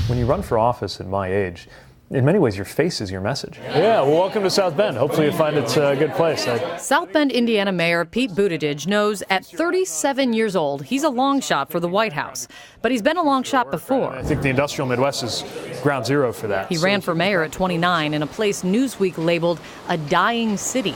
When you run for office at my age, in many ways, your face is your message. Yeah, well, welcome to South Bend. Hopefully you find it's a good place. South Bend, Indiana Mayor Pete Buttigieg knows at 37 years old, he's a long shot for the White House. But he's been a long shot before. I think the industrial Midwest is ground zero for that. He ran for mayor at 29 in a place Newsweek labeled a dying city.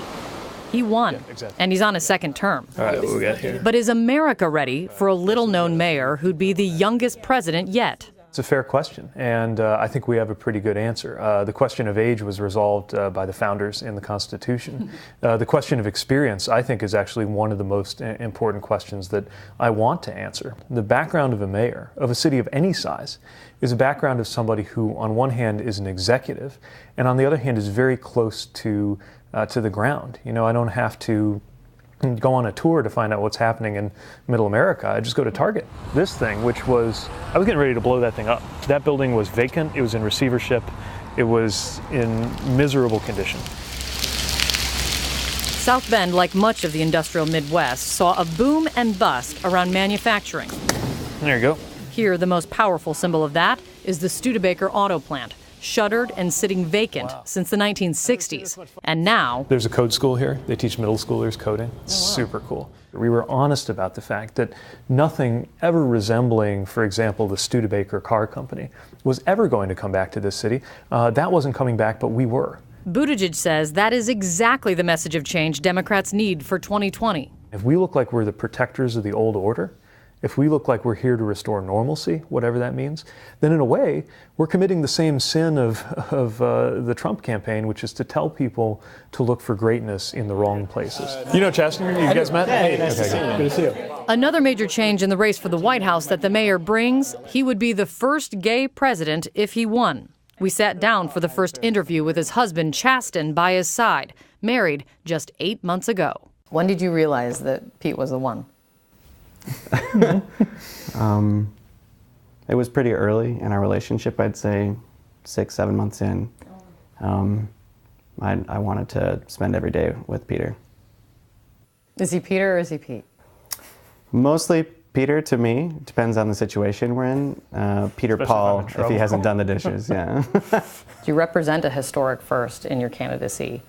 He won, and he's on his second term. All right, what we got here? But is America ready for a little-known mayor who'd be the youngest president yet? It's a fair question, and I think we have a pretty good answer. The question of age was resolved by the founders in the Constitution. The question of experience, I think, is actually one of the most important questions that I want to answer. The background of a mayor of a city of any size is a background of somebody who, on one hand, is an executive, and on the other hand, is very close to the ground. You know, I don't have to go on a tour to find out what's happening in Middle America. I just go to Target. This thing, which was, I was getting ready to blow that thing up. That building was vacant, it was in receivership, it was in miserable condition. South Bend, like much of the industrial Midwest, saw a boom and bust around manufacturing. There you go. Here, the most powerful symbol of that is the Studebaker auto plant, shuttered and sitting vacant since the 1960s. And now there's a code school here. They teach middle schoolers coding. It's super cool. We were honest about the fact that nothing ever resembling, for example, the Studebaker car company was ever going to come back to this city. That wasn't coming back, but we were. Buttigieg says that is exactly the message of change Democrats need for 2020. If we look like we're the protectors of the old order, if we look like we're here to restore normalcy, whatever that means, then in a way, we're committing the same sin of the Trump campaign, which is to tell people to look for greatness in the wrong places. You know Chastity? You guys met? Hey, nice to see you. Good to see you. Another major change in the race for the White House that the mayor brings, he would be the first gay president if he won. We sat down for the first interview with his husband, Chasten, by his side, married just 8 months ago. When did you realize that Pete was the one? It was pretty early in our relationship, I'd say 6-7 months in. I wanted to spend every day with Peter. Is he Peter or is he Pete? Mostly Peter to me. Depends on the situation we're in. Peter Especially Paul if he hasn't done the dishes, yeah. You represent a historic first in your candidacy.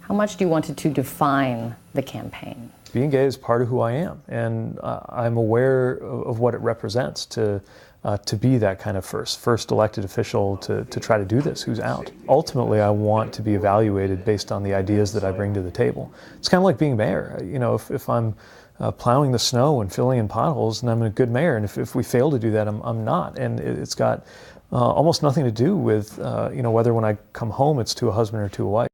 How much do you want to define the campaign? Being gay is part of who I am, and I'm aware of what it represents to be that kind of first elected official to try to do this, who's out. Ultimately, I want to be evaluated based on the ideas that I bring to the table. It's kind of like being mayor. You know, if I'm plowing the snow and filling in potholes, then I'm a good mayor, and if we fail to do that, I'm not. And it's got almost nothing to do with, you know, whether when I come home it's to a husband or to a wife.